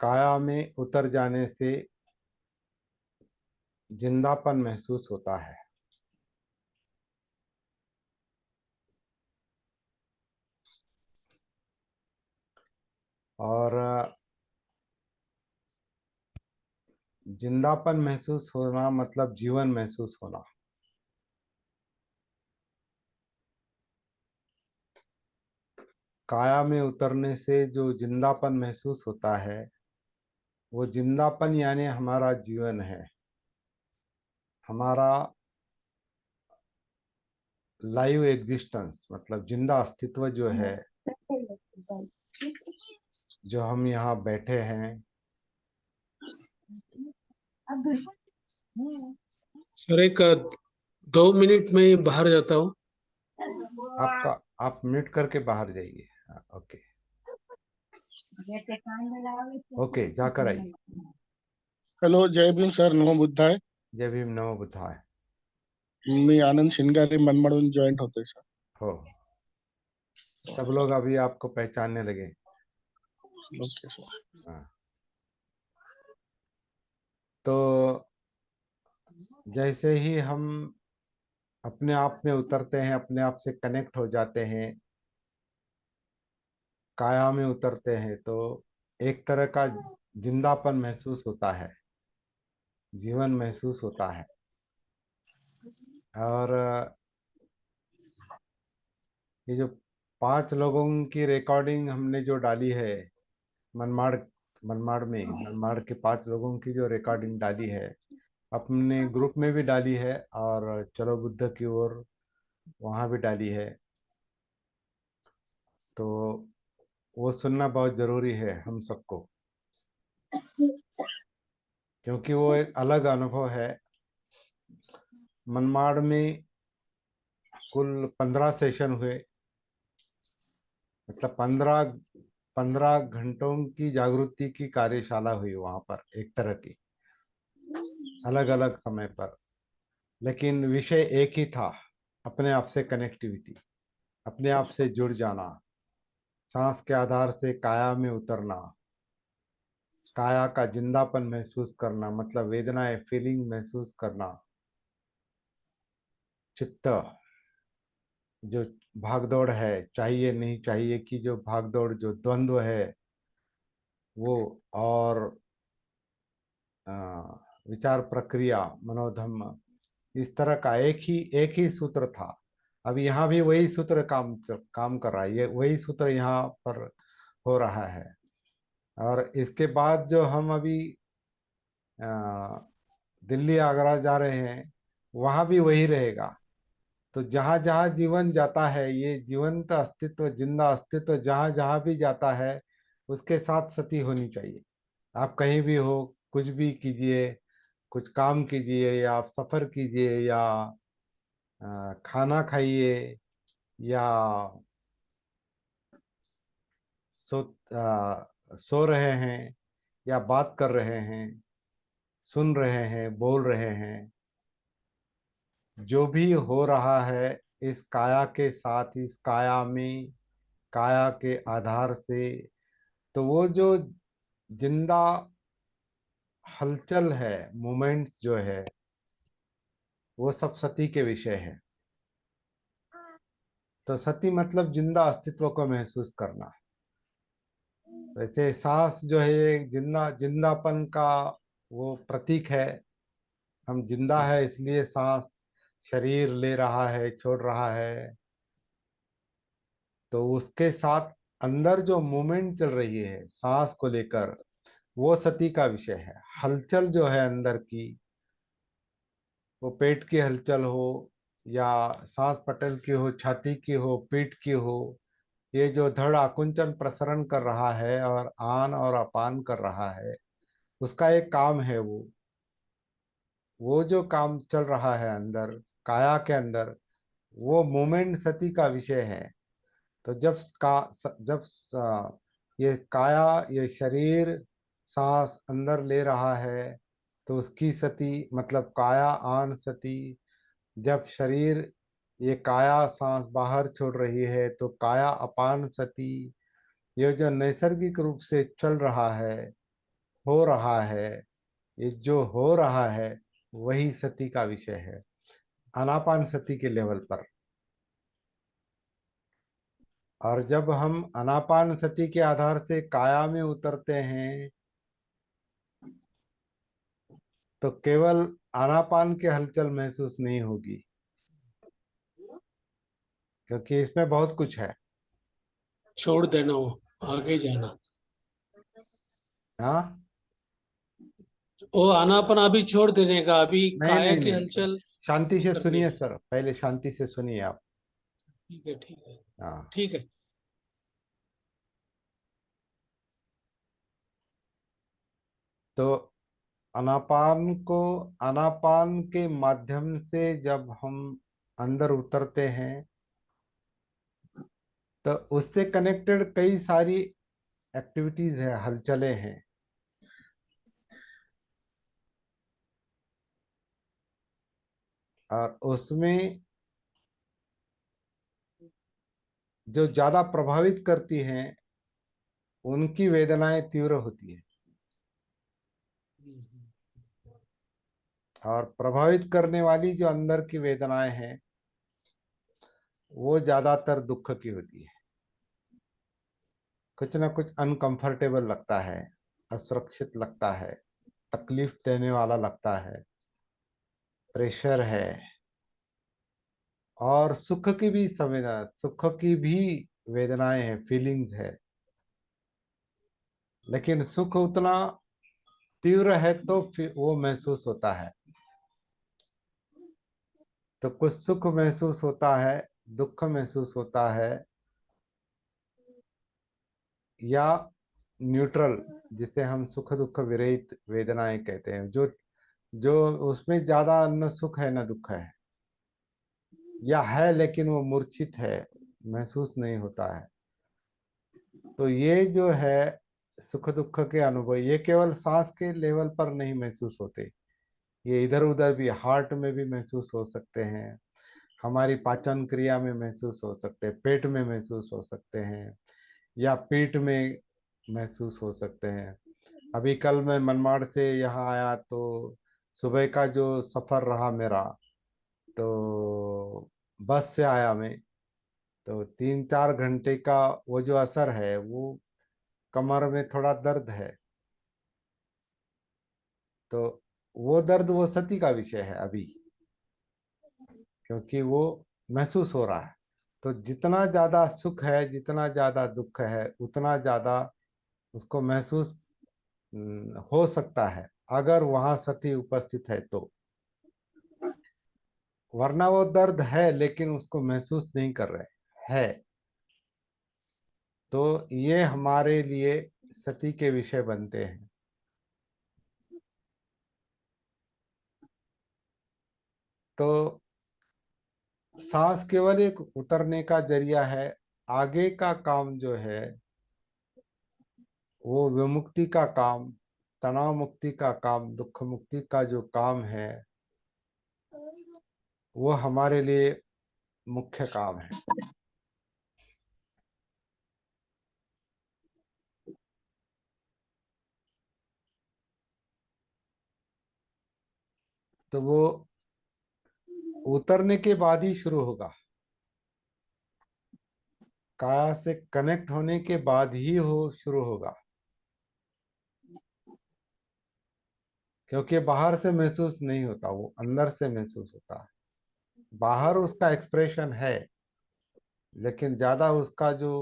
काया में उतर जाने से जिंदापन महसूस होता है। और जिंदापन महसूस होना मतलब जीवन महसूस होना। काया में उतरने से जो जिंदापन महसूस होता है, वो जिंदापन यानी हमारा जीवन है, हमारा लाइव एग्जिस्टेंस, मतलब जिंदा अस्तित्व जो है, जो हम यहाँ बैठे हैं। सर, एक 2 मिनट में बाहर जाता हूँ। आपका आप म्यूट करके बाहर जाइए। ओके ओके, जाकर आइए। हॅलो, जय भीम सर, नमो बुद्धाय. जय भीम, नमो बुद्धाय. मी आनंद शिंगारे मनमाडून जॉईंट होतोय सर. हो, सब लोग अभी आपको पहचानने लगे। Okay sir. हाँ, तो जैसे ही हम अपने आप में उतरते हैं, अपने आप से कनेक्ट हो जाते हैं, काया में उतरते हैं, तो एक तरह का जिंदापन महसूस होता है, जीवन महसूस होता है। और ये जो 5 लोगों की रिकॉर्डिंग हमने जो डाली है मनमाड़ मनमाड़ के 5 लोगों की जो रिकॉर्डिंग डाली है, अपने ग्रुप में भी डाली है और चलो बुद्ध की ओर वहाँ भी डाली है। तो वो सुनना बहुत जरूरी है हम सबको, क्योंकि वो एक अलग अनुभव है। मनमाड़ में कुल 15 सेशन हुए, मतलब 15 घंटों की जागृति की कार्यशाला हुई वहां पर, एक तरह की, अलग अलग समय पर। लेकिन विषय एक ही था, अपने आप से कनेक्टिविटी, अपने आप से जुड़ जाना, सांस के आधार से काया में उतरना, काया का जिंदापन महसूस करना, मतलब वेदनाएं फीलिंग महसूस करना, चित्त जो भागदौड़ है, चाहिए नहीं चाहिए की जो भागदौड़, जो द्वंद्व है वो, और अ, विचार प्रक्रिया, मनोधम्म, इस तरह का एक ही सूत्र था। अब यहाँ भी वही सूत्र काम कर रहा है, ये वही सूत्र यहाँ पर हो रहा है। और इसके बाद जो हम अभी अ, दिल्ली आगरा जा रहे हैं, वहाँ भी वही रहेगा। तो जहाँ जहाँ जीवन जाता है, ये जीवंत अस्तित्व, जिंदा अस्तित्व जहाँ जहाँ भी जाता है, उसके साथ सती होनी चाहिए। आप कहीं भी हो, कुछ भी कीजिए, कुछ काम कीजिए, या आप सफर कीजिए, या खाना खाइए, या सो रहे हैं, या बात कर रहे हैं, सुन रहे हैं, बोल रहे हैं, जो भी हो रहा है इस काया के साथ, इस काया में, काया के आधार से, तो वो जो जिंदा हलचल है, मूवमेंट जो है, वो सब सती के विषय है। तो सती मतलब जिंदा अस्तित्व को महसूस करना। वैसे सांस जो है एक जिंदापन का वो प्रतीक है। हम जिंदा है इसलिए सांस शरीर ले रहा है, छोड़ रहा है। तो उसके साथ अंदर जो मूवमेंट चल रही है सांस को लेकर, वो सती का विषय है। हलचल जो है अंदर की, वो पेट की हलचल हो, या सांस पटल की हो, छाती की हो, पीठ की हो, ये जो धड़ आकुंचन प्रसरण कर रहा है और आन और अपान कर रहा है, उसका एक काम है। वो जो काम चल रहा है अंदर काया के अंदर, वो मूवमेंट सती का विषय है। तो जब ये काया, ये शरीर सांस अंदर ले रहा है, तो उसकी सती, मतलब काया आन सती। जब शरीर, ये काया सांस बाहर छोड़ रही है, तो काया अपान सती। ये जो नैसर्गिक रूप से चल रहा है, हो रहा है, ये जो हो रहा है वही सती का विषय है, आनापान सती के लेवल पर। और जब हम आनापान सती के आधार से काया में उतरते हैं तो केवल आनापान की हलचल महसूस नहीं होगी, क्योंकि इसमें बहुत कुछ है। छोड़ देना, वो आगे जाना। हाँ, वो आनापन अभी छोड़ देने का, अभी नहीं काया नहीं की नहीं, हलचल शांति से करने सुनिए की। सर, पहले शांति से सुनिए आप। ठीक है, ठीक है, हाँ, ठीक है। तो आनापान के माध्यम से जब हम अंदर उतरते हैं तो उससे कनेक्टेड कई सारी एक्टिविटीज है, हलचलें हैं। और उसमें जो ज्यादा प्रभावित करती हैं उनकी वेदनाएं तीव्र होती है, और प्रभावित करने वाली जो अंदर की वेदनाएं हैं वो ज्यादातर दुख की होती है। कुछ ना कुछ अनकंफर्टेबल लगता है, असुरक्षित लगता है, तकलीफ देने वाला लगता है, प्रेशर है। और सुख की भी संवेदना, सुख की भी वेदनाएं हैं, फीलिंग्स है। लेकिन सुख उतना तीव्र है तो फिर वो महसूस होता है। तो कुछ सुख महसूस होता है, दुख महसूस होता है, या न्यूट्रल, जिसे हम सुख दुख विरहित वेदनाएं कहते हैं, जो जो उसमें ज्यादा न सुख है न दुख है, या है लेकिन वो मूर्छित है, महसूस नहीं होता है। तो ये जो है सुख दुख के अनुभव, ये केवल सांस के लेवल पर नहीं महसूस होते, ये इधर उधर भी, हार्ट में भी महसूस हो सकते हैं, हमारी पाचन क्रिया में महसूस हो सकते हैं, पेट में महसूस हो सकते हैं, या पीठ में महसूस हो सकते हैं। अभी कल मैं मनमाड़ से यहाँ आया तो सुबह का जो सफर रहा मेरा, तो बस से आया मैं, तो 3-4 घंटे का वो जो असर है, वो कमर में थोड़ा दर्द है। तो वो दर्द वो सती का विषय है अभी, क्योंकि वो महसूस हो रहा है। तो जितना ज्यादा सुख है, जितना ज्यादा दुख है, उतना ज्यादा उसको महसूस हो सकता है अगर वहां सती उपस्थित है तो। वरना वो दर्द है लेकिन उसको महसूस नहीं कर रहे है। तो ये हमारे लिए सती के विषय बनते हैं। तो सांस केवल एक उतरने का जरिया है, आगे का काम जो है वो विमुक्ति का काम, तनाव मुक्ति का काम, दुख मुक्ति का जो काम है वो हमारे लिए मुख्य काम है। तो वो उतरने के बाद ही शुरू होगा, काया से कनेक्ट होने के बाद ही हो शुरू होगा। क्योंकि बाहर से महसूस नहीं होता, वो अंदर से महसूस होता है। बाहर उसका एक्सप्रेशन है, लेकिन ज्यादा उसका जो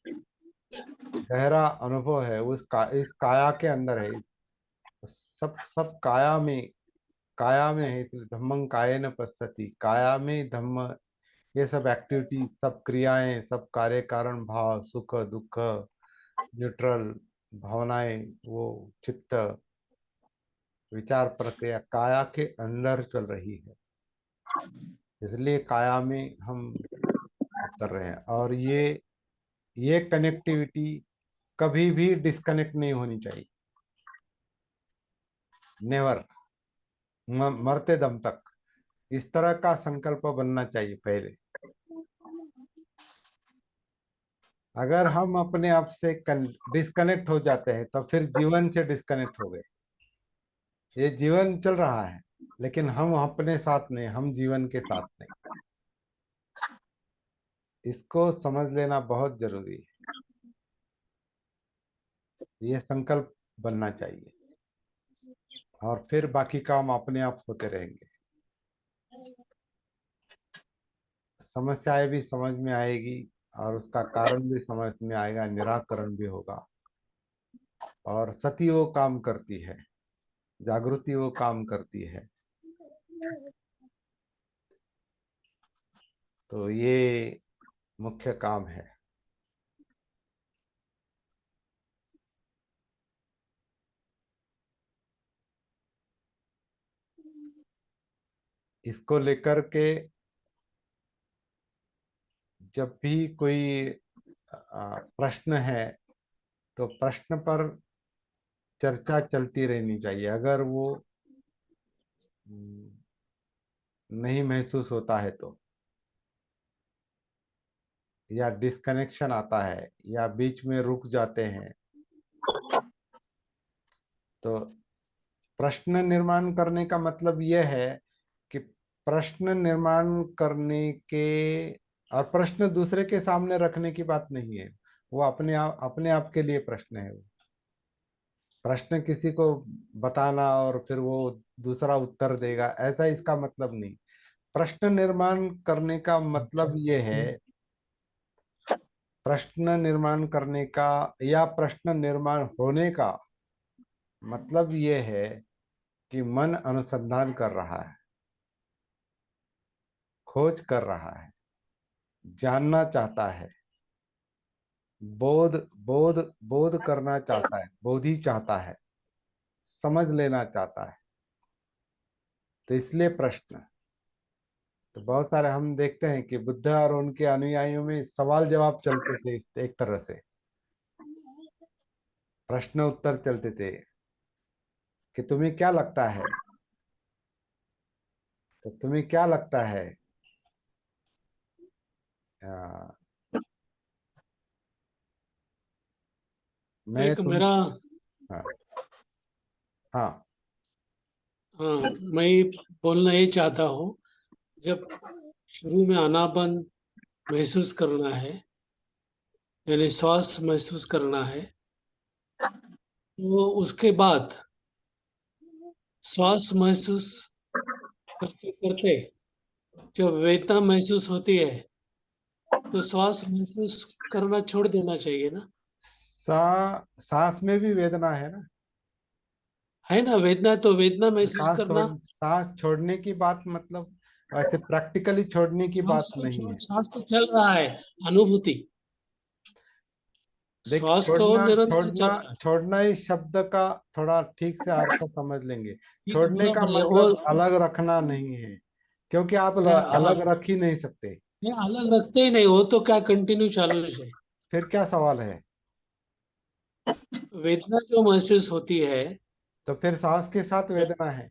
गहरा अनुभव है इस काया के अंदर है। सब सब काया में है, इसलिए धम्मं कायेन पश्यति, काया में धम्म। ये सब एक्टिविटी, सब क्रियाएं, सब कार्य कारण भाव, सुख दुख, न्यूट्रल भावनाएं, वो चित्त, विचार प्रक्रिया काया के अंदर चल रही है। इसलिए काया में हम उतर रहे हैं। और ये कनेक्टिविटी कभी भी डिस्कनेक्ट नहीं होनी चाहिए, नेवर, मरते दम तक। इस तरह का संकल्प बनना चाहिए पहले। अगर हम अपने आप से डिस्कनेक्ट हो जाते हैं तो फिर जीवन से डिस्कनेक्ट हो गए। ये जीवन चल रहा है लेकिन हम अपने साथ नहीं, हम जीवन के साथ नहीं। इसको समझ लेना बहुत जरूरी है। ये संकल्प बनना चाहिए और फिर बाकी काम अपने आप होते रहेंगे। समस्याएं भी समझ में आएगी और उसका कारण भी समझ में आएगा, निराकरण भी होगा। और सती वो काम करती है, जागृति वो काम करती है। तो ये मुख्य काम है। इसको लेकर के जब भी कोई प्रश्न है तो प्रश्न पर चर्चा चलती रहनी चाहिए। अगर वो नहीं महसूस होता है तो, या डिस्कनेक्शन आता है या बीच में रुक जाते हैं, तो प्रश्न निर्माण करने का मतलब यह है कि प्रश्न निर्माण करने के और प्रश्न दूसरे के सामने रखने की बात नहीं है। वो अपने आप के लिए प्रश्न है। प्रश्न किसी को बताना और फिर वो दूसरा उत्तर देगा, ऐसा इसका मतलब नहीं। प्रश्न निर्माण करने का मतलब ये है, प्रश्न निर्माण करने का या प्रश्न निर्माण होने का मतलब ये है कि मन अनुसंधान कर रहा है, खोज कर रहा है, जानना चाहता है, बोध बोध बोध करना चाहता है, बोधि चाहता है, समझ लेना चाहता है। तो इसलिए प्रश्न। तो बहुत सारे हम देखते हैं कि बुद्ध और उनके अनुयायियों में सवाल जवाब चलते थे, एक तरह से प्रश्न उत्तर चलते थे कि तुम्हें क्या लगता है, तो तुम्हें क्या लगता है, आ, मैं एक तुम। मेरा हाँ। हाँ। हाँ, मैं ये बोलना ये चाहता हूँ, जब शुरू में आनापान महसूस करना है, यानी श्वास महसूस करना है, तो उसके बाद श्वास महसूस करते करते जब वेदना महसूस होती है, तो श्वास महसूस करना छोड़ देना चाहिए ना। सांस में भी वेदना है ना। है ना, वेदना तो वेदना महसूस करना। सांस छोड़ने की बात मतलब वैसे प्रैक्टिकली छोड़ने की बात नहीं है। श्वास तो चल रहा है, अनुभूति। देख, श्वास तो छोड़ना निरंतर छोड़ना चल रहा है। छोड़ना इस शब्द का थोड़ा ठीक से अर्थ समझ लेंगे। ठीक है, छोड़ने का बराबर है। मतलब अलग रखना नहीं है, क्योंकि आप हाँ, अलग रख ही नहीं सकते। ये अलग रखते ही नहीं, वो तो क्या कंटिन्यू चालू है। फिर क्या सवाल है? वेदना जो महसूस होती है, तो फिर सांस के साथ वेदना है।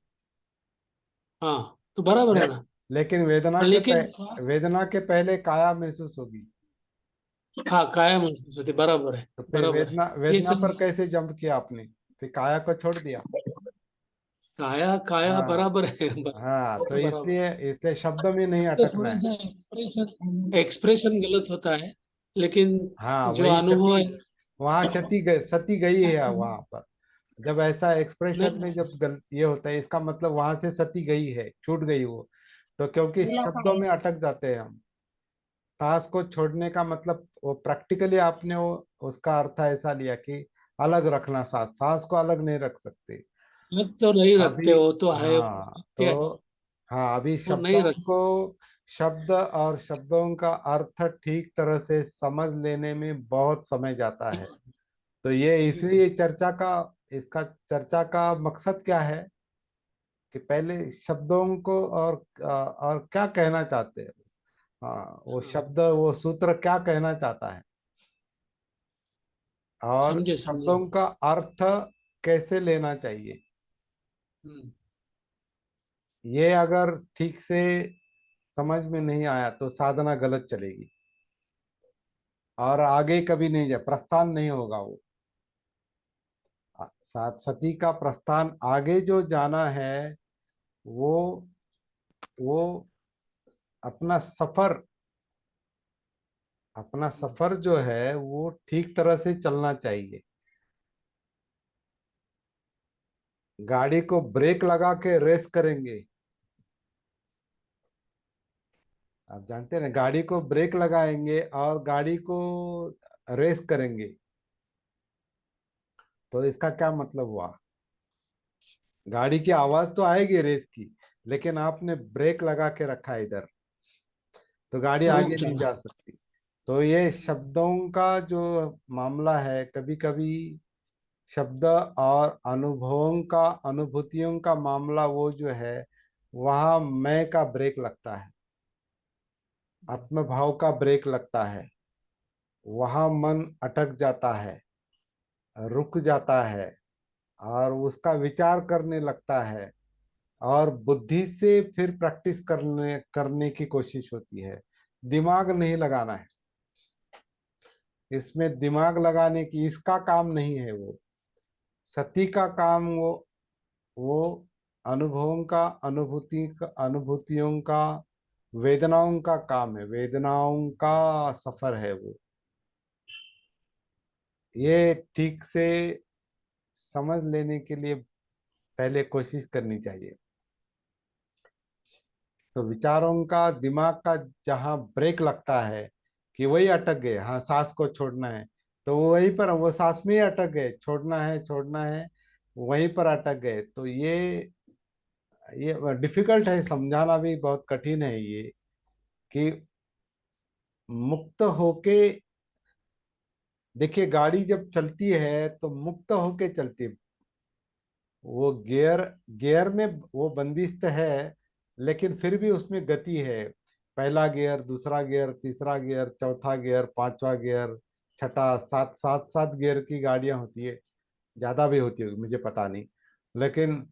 हाँ, तो बराबर ले, है ना। लेकिन लेकिन श्वास, वेदना के पहले काया महसूस होगी। हाँ, काया महसूस होती, बराबर है। तो फिर बराबर है, वेदना ये वेदना सही पर है। कैसे जंप किया आपने? फिर काया को छोड़ दिया। काया काया हाँ। बराबर है, हाँ, वो तो तो बराबर इसलिए इसलिए शब्द में नहीं है। अटकना थोड़ा है। सा एक्सप्रेशन एक्सप्रेशन गलत होता है, लेकिन हाँ, जो वही अनुभव है। वहां सती गई है वहां पर। जब ऐसा एक्सप्रेशन में नहीं, जब ये होता है, इसका मतलब वहां से सती गई है, छूट गई वो। तो क्योंकि शब्दों में अटक जाते हैं हम। सांस को छोड़ने का मतलब वो प्रैक्टिकली आपने वो उसका अर्थ ऐसा लिया कि अलग रखना, सांस सांस को अलग नहीं रख सकते लग तो नहीं अभी। रखते, वो तो है, वो हाँ नित्य है, तो, हाँ, अभी वो नहीं शब्दों रखते। को, शब्द और शब्दों का अर्थ ठीक तरह से समझ लेने में बहुत समय जाता है। ठीक तो ये ठीक है। इसलिए इसका चर्चा का मकसद क्या है कि पहले शब्दों को और क्या कहना चाहते हैं। हाँ, वो हाँ, शब्द, वो सूत्र क्या कहना चाहता है और समझे समझे। शब्दों का अर्थ कैसे लेना चाहिए। हम्म, ये अगर ठीक से समझ में नहीं आया तो साधना गलत चलेगी। और आगे कभी नहीं जाए, प्रस्थान नहीं होगा वो। साथ सती का प्रस्थान आगे जो जाना है, वो वो अपना सफर, अपना सफर जो है वो ठीक तरह से चलना चाहिए। गाड़ी को ब्रेक लगा के रेस करेंगे, आप जानते हैं ना, गाड़ी को ब्रेक लगाएंगे और गाड़ी को रेस करेंगे, तो इसका क्या मतलब हुआ? गाड़ी की आवाज तो आएगी रेस की, लेकिन आपने ब्रेक लगा के रखा है इधर, तो गाड़ी रुक आगे नहीं जाना। जा सकती। तो ये शब्दों का जो मामला है, कभी कभी शब्द और अनुभवों का, अनुभूतियों का मामला वो जो है, वहाँ मैं का ब्रेक लगता है, आत्मभाव का ब्रेक लगता है, वहाँ मन अटक जाता है, रुक जाता है, और उसका विचार करने लगता है, और बुद्धि से फिर प्रैक्टिस करने करने की कोशिश होती है। दिमाग नहीं लगाना है इसमें, दिमाग लगाने की इसका काम नहीं है वो। सती का काम वो अनुभवों का, अनुभूति का, अनुभूतियों का, वेदनाओं का काम है, वेदनाओं का सफर है वो। ये ठीक से समझ लेने के लिए पहले कोशिश करनी चाहिए। तो विचारों का, दिमाग का जहाँ ब्रेक लगता है कि वही अटक गए, हाँ सांस को छोड़ना है, तो वो वहीं पर, वो सांस में ही अटक गए, छोड़ना है छोड़ना है, वहीं पर अटक गए। तो ये डिफिकल्ट है, समझाना भी बहुत कठिन है ये, कि मुक्त होके, देखिए गाड़ी जब चलती है तो मुक्त होके चलती है। वो गियर, गियर में वो बंदिश है, लेकिन फिर भी उसमें गति है। पहला गियर, दूसरा गियर, तीसरा गियर, चौथा गियर, पांचवा गियर, छठा, सात सात सात गियर की गाड़ियां होती है, ज्यादा भी होती है मुझे पता नहीं, लेकिन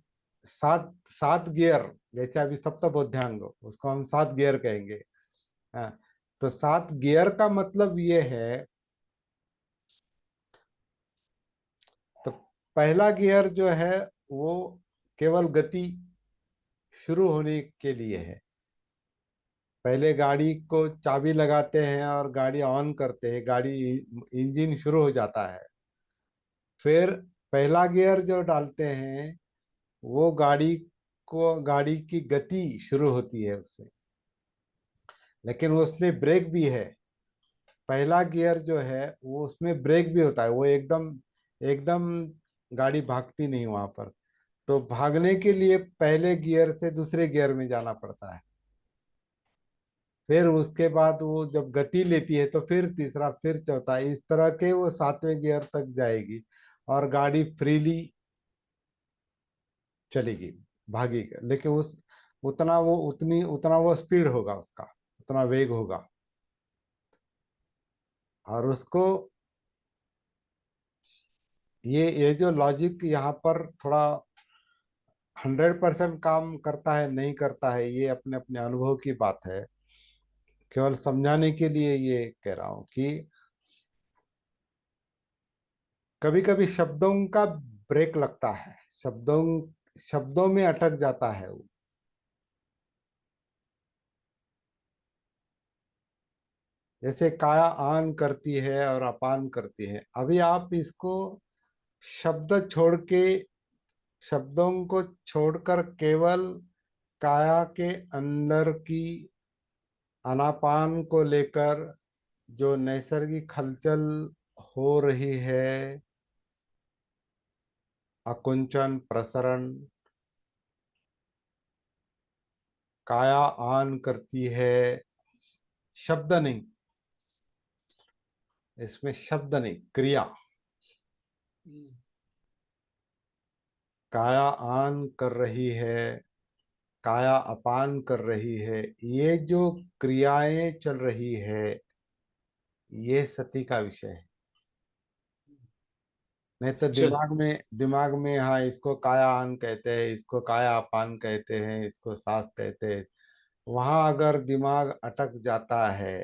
सात सात गियर, जैसे अभी सप्तबोध्यांग, उसको हम सात गियर कहेंगे। हाँ, तो सात गियर का मतलब ये है, तो पहला गियर जो है वो केवल गति शुरू होने के लिए है। पहले गाड़ी को चाबी लगाते हैं और गाड़ी ऑन करते हैं, गाड़ी इंजन शुरू हो जाता है। फिर पहला गियर जो डालते हैं, वो गाड़ी को, गाड़ी की गति शुरू होती है उससे, लेकिन उसमें ब्रेक भी है। पहला गियर जो है वो, उसमें ब्रेक भी होता है, वो एकदम एकदम गाड़ी भागती नहीं वहां पर। तो भागने के लिए पहले गियर से दूसरे गियर में जाना पड़ता है, फिर उसके बाद वो जब गति लेती है तो फिर तीसरा, फिर चौथा, इस तरह के वो सातवें गियर तक जाएगी, और गाड़ी फ्रीली चलेगी, भागेगी, लेकिन उस उतना वो, उतनी उतना वो स्पीड होगा उसका, उतना वेग होगा। और उसको, ये जो लॉजिक यहाँ पर थोड़ा 100% काम करता है नहीं करता है, ये अपने अपने अनुभव की बात है। केवल समझाने के लिए ये कह रहा हूँ कि कभी कभी शब्दों का ब्रेक लगता है, शब्दों शब्दों में अटक जाता है वो। जैसे काया आन करती है और अपान करती है, अभी आप इसको शब्द छोड़ के, शब्दों को छोड़कर केवल काया के अंदर की अनापान को लेकर जो नैसर्गिक हलचल हो रही है, आकुंचन, प्रसरण, काया आन करती है, शब्द नहीं, इसमें शब्द नहीं, क्रिया। काया आन कर रही है, काया अपान कर रही है, ये जो क्रियाएं चल रही है, ये सती का विषय है। नहीं तो चल। दिमाग में हाँ, इसको काया आन कहते हैं, इसको काया अपान कहते हैं, इसको सांस कहते हैं, वहां अगर दिमाग अटक जाता है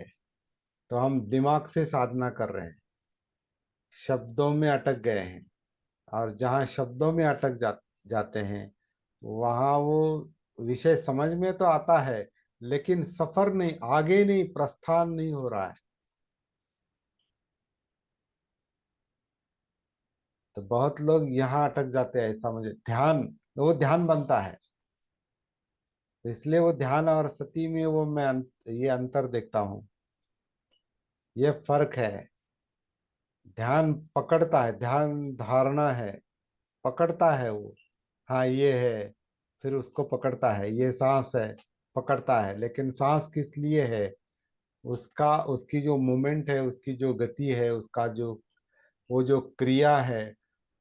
तो हम दिमाग से साधना कर रहे हैं, शब्दों में अटक गए हैं। और जहाँ शब्दों में अटक जाते हैं, वहाँ वो विषय समझ में तो आता है, लेकिन सफर नहीं, आगे नहीं, प्रस्थान नहीं हो रहा है। तो बहुत लोग यहाँ अटक जाते हैं, ऐसा मुझे ध्यान, वो ध्यान बनता है। तो इसलिए वो ध्यान और सती में वो मैं ये अंतर देखता हूँ, ये फर्क है। ध्यान पकड़ता है, ध्यान धारणा है, पकड़ता है वो। हाँ ये है, फिर उसको पकड़ता है, ये सांस है, पकड़ता है। लेकिन सांस किस लिए है? उसका, उसकी जो मूवमेंट है, उसकी जो गति है, उसका जो, वो जो क्रिया है,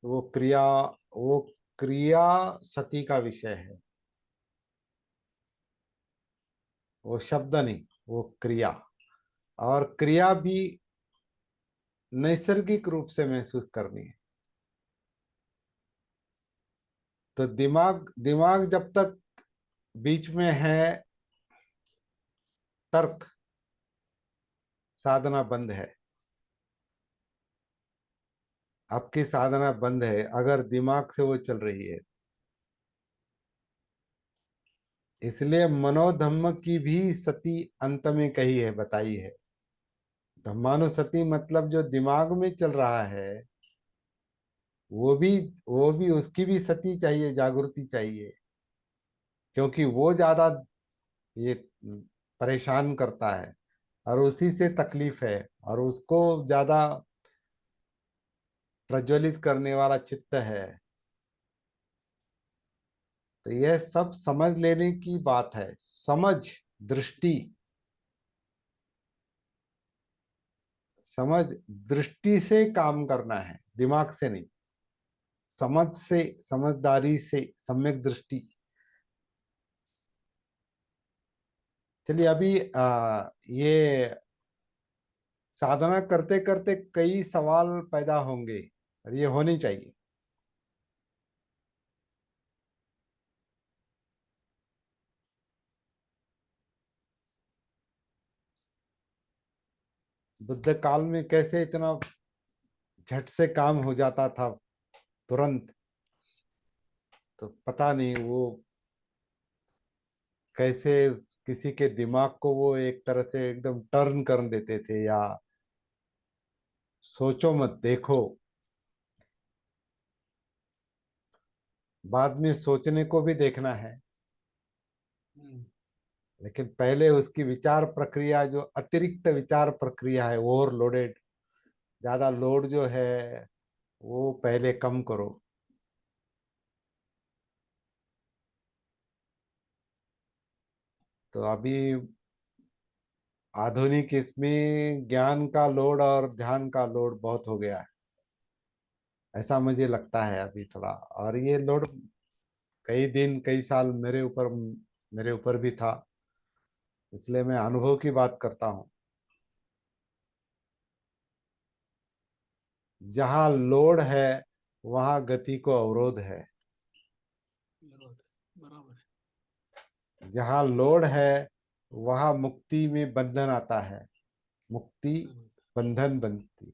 वो क्रिया, वो क्रिया सती का विषय है, वो शब्द नहीं, वो क्रिया। और क्रिया भी नैसर्गिक रूप से महसूस करनी है। तो दिमाग दिमाग जब तक बीच में है, तर्क, साधना बंद है। आपकी साधना बंद है अगर दिमाग से वो चल रही है। इसलिए मनोधम्म की भी सती अंत में कही है, बताई है। धम्मानुसति मतलब जो दिमाग में चल रहा है, वो भी, वो भी उसकी भी सती चाहिए, जागृति चाहिए। क्योंकि वो ज्यादा ये परेशान करता है, और उसी से तकलीफ है, और उसको ज्यादा प्रज्वलित करने वाला चित्त है। तो यह सब समझ लेने की बात है। समझ, दृष्टि, समझ, दृष्टि से काम करना है, दिमाग से नहीं। समझ से, समझदारी से, सम्यक दृष्टि। चलिए अभी ये साधना करते करते कई सवाल पैदा होंगे, और ये होने चाहिए। बुद्ध काल में कैसे इतना झट से काम हो जाता था, तुरंत? तो पता नहीं वो कैसे किसी के दिमाग को वो एक तरह से एकदम टर्न कर देते थे। या सोचो मत, देखो, बाद में सोचने को भी देखना है। लेकिन पहले उसकी विचार प्रक्रिया, जो अतिरिक्त विचार प्रक्रिया है, ओवरलोडेड, ज्यादा लोड जो है, वो पहले कम करो। तो अभी आधुनिक इसमें ज्ञान का लोड और ध्यान का लोड बहुत हो गया है, ऐसा मुझे लगता है अभी थोड़ा। और ये लोड कई दिन, कई साल मेरे ऊपर भी था। इसलिए मैं अनुभव की बात करता हूँ। जहाँ लोड है, वहाँ गति को अवरोध है। बराबर है। जहाँ लोड है, वहाँ मुक्ति में बंधन आता है। मुक्ति, बंधन बनती,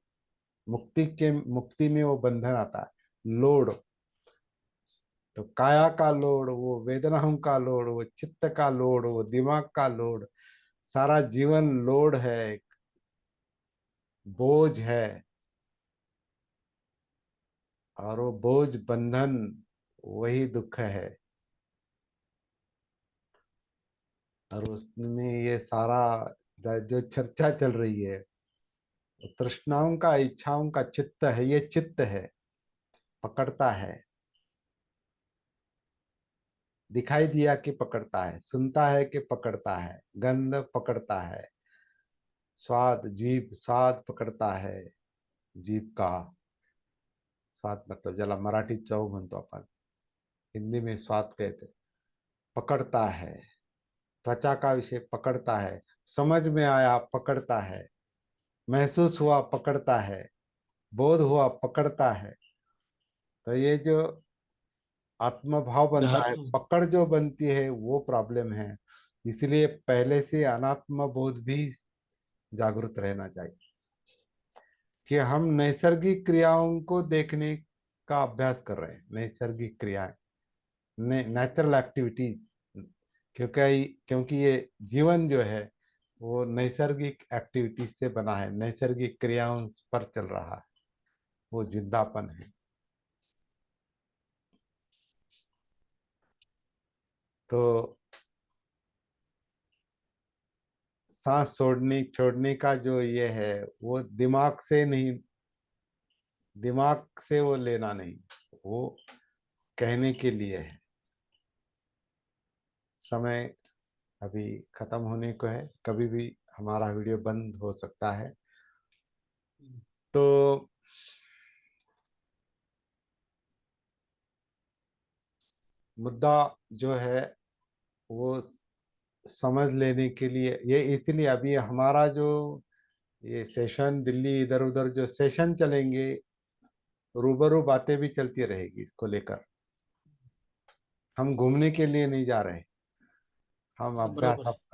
मुक्ति में वो बंधन आता है, लोड। तो काया का लोड, वो वेदनाओं का लोड, वो चित्त का लोड, वो दिमाग का लोड, सारा जीवन लोड है, एक बोझ है। और वो बोझ, बंधन, वही दुख है। और उसमें ये सारा जो चर्चा चल रही है, वो तृष्णाओं का, इच्छाओं का चित्त है, ये चित्त है, पकड़ता है। दिखाई दिया कि पकड़ता है, सुनता है कि पकड़ता है, गंध पकड़ता है, स्वाद, जीभ स्वाद पकड़ता है, जीभ का स्वाद मतलब ज्याला मराठी चव म्हणतो आपण, हिंदी में स्वाद कहते, पकड़ता है। त्वचा का विषय पकड़ता है, समझ में आया पकड़ता है, महसूस हुआ पकड़ता है, बोध हुआ पकड़ता है। तो ये जो आत्मभाव बनता है, धारणा। पकड़ जो बनती है, वो प्रॉब्लम है। इसलिए पहले से अनात्म बोध भी जागरूक रहना चाहिए कि हम नैसर्गिक क्रियाओं को देखने का अभ्यास कर रहे हैं। नैसर्गिक क्रियाएं, नेचुरल एक्टिविटीज, क्योंकि क्योंकि ये जीवन जो है वो नैसर्गिक एक्टिविटीज से बना है, नैसर्गिक क्रियाओं पर चल रहा है, वो जिंदापन है। तो सांस छोड़ने छोड़ने का जो ये है वो दिमाग से नहीं, दिमाग से वो लेना नहीं, वो कहने के लिए है। समय अभी खत्म होने को है, कभी भी हमारा वीडियो बंद हो सकता है। तो मुद्दा जो है वो समझ लेने के लिए, ये इसलिए अभी हमारा जो ये सेशन, दिल्ली इधर उधर जो सेशन चलेंगे, रूबरू बातें भी चलती रहेगी इसको लेकर। हम घूमने के लिए नहीं जा रहे, हम बरोबर आहे. अभ्यास